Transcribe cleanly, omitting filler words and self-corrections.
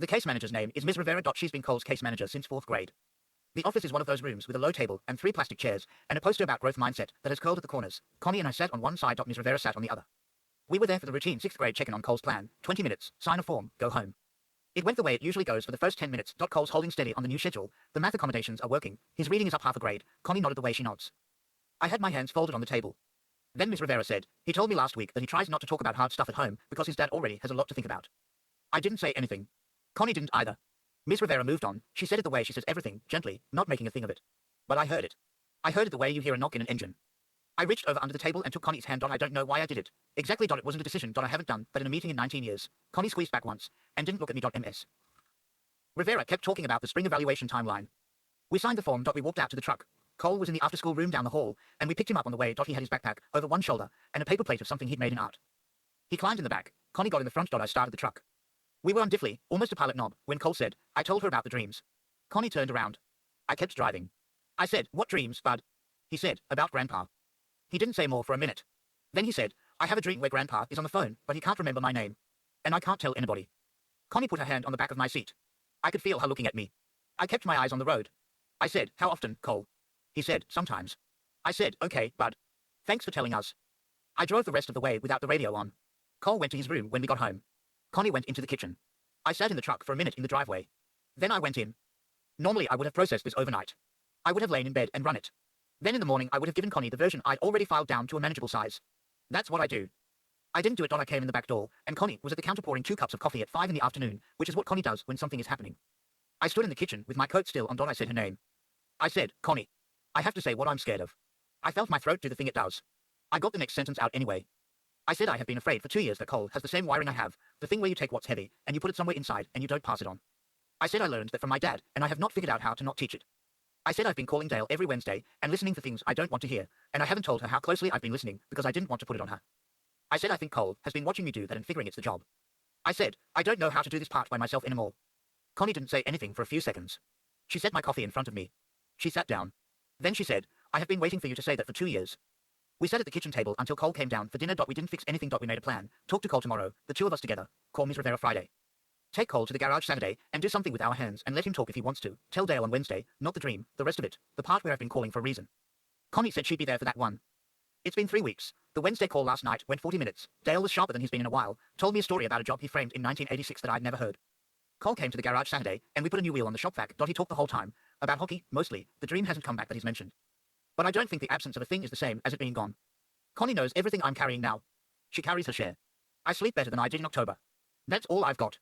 The case manager's name is Ms. Rivera. She's been Cole's case manager since 4th grade. The office is one of those rooms with a low table and 3 plastic chairs and a poster about growth mindset that has curled at the corners. Connie and I sat on one side. Ms. Rivera sat on the other. We were there for the routine 6th grade check-in on Cole's plan. 20 minutes, sign a form, go home. It went the way it usually goes for the first 10 minutes. Cole's holding steady on the new schedule. The math accommodations are working. His reading is up half a grade. Connie nodded the way she nods. I had my hands folded on the table. Then Ms. Rivera said, he told me last week that he tries not to talk about hard stuff at home because his dad already has a lot to think about. I didn't say anything. Connie didn't either. Ms. Rivera moved on. She said it the way she says everything, gently, not making a thing of it. But I heard it. I heard it the way you hear a knock in an engine. I reached over under the table and took Connie's hand. I don't know why I did it. Exactly. It wasn't a decision. I haven't done, but in a meeting in 19 years. Connie squeezed back once and didn't look at me. Ms. Rivera kept talking about the spring evaluation timeline. We signed the form. We walked out to the truck. Cole was in the after-school room down the hall, and we picked him up on the way. He had his backpack over one shoulder and a paper plate of something he'd made in art. He climbed in the back. Connie got in the front. I started the truck. We were on Diffley, almost a pilot knob, when Cole said, I told her about the dreams. Connie turned around. I kept driving. I said, what dreams, bud? He said, about Grandpa. He didn't say more for a minute. Then he said, I have a dream where Grandpa is on the phone, but he can't remember my name. And I can't tell anybody. Connie put her hand on the back of my seat. I could feel her looking at me. I kept my eyes on the road. I said, how often, Cole? He said, sometimes. I said, okay, bud. Thanks for telling us. I drove the rest of the way without the radio on. Cole went to his room when we got home. Connie went into the kitchen. I sat in the truck for a minute in the driveway. Then I went in. Normally I would have processed this overnight. I would have lain in bed and run it. Then in the morning I would have given Connie the version I'd already filed down to a manageable size. That's what I do. I didn't do it. I came in the back door, and Connie was at the counter pouring 2 cups of coffee at 5 in the afternoon, which is what Connie does when something is happening. I stood in the kitchen with my coat still on. I said her name. I said, Connie. I have to say what I'm scared of. I felt my throat do the thing it does. I got the next sentence out anyway. I said I have been afraid for 2 years that Cole has the same wiring I have, the thing where you take what's heavy, and you put it somewhere inside, and you don't pass it on. I said I learned that from my dad, and I have not figured out how to not teach it. I said I've been calling Dale every Wednesday, and listening for things I don't want to hear, and I haven't told her how closely I've been listening, because I didn't want to put it on her. I said I think Cole has been watching me do that and figuring it's the job. I said, I don't know how to do this part by myself anymore. Connie didn't say anything for a few seconds. She set my coffee in front of me. She sat down. Then she said, I have been waiting for you to say that for 2 years. We sat at the kitchen table until Cole came down for dinner. We didn't fix anything. We made a plan. Talk to Cole tomorrow, the 2 of us together. Call Ms. Rivera Friday. Take Cole to the garage Saturday and do something with our hands and let him talk if he wants to. Tell Dale on Wednesday, not the dream, the rest of it, the part where I've been calling for a reason. Connie said she'd be there for that one. It's been 3 weeks. The Wednesday call last night went 40 minutes. Dale was sharper than he's been in a while, told me a story about a job he framed in 1986 that I'd never heard. Cole came to the garage Saturday, and we put a new wheel on the shop vac. He talked the whole time. About hockey, mostly. The dream hasn't come back that he's mentioned. But I don't think the absence of a thing is the same as it being gone. Connie knows everything I'm carrying now. She carries her share. I sleep better than I did in October. That's all I've got.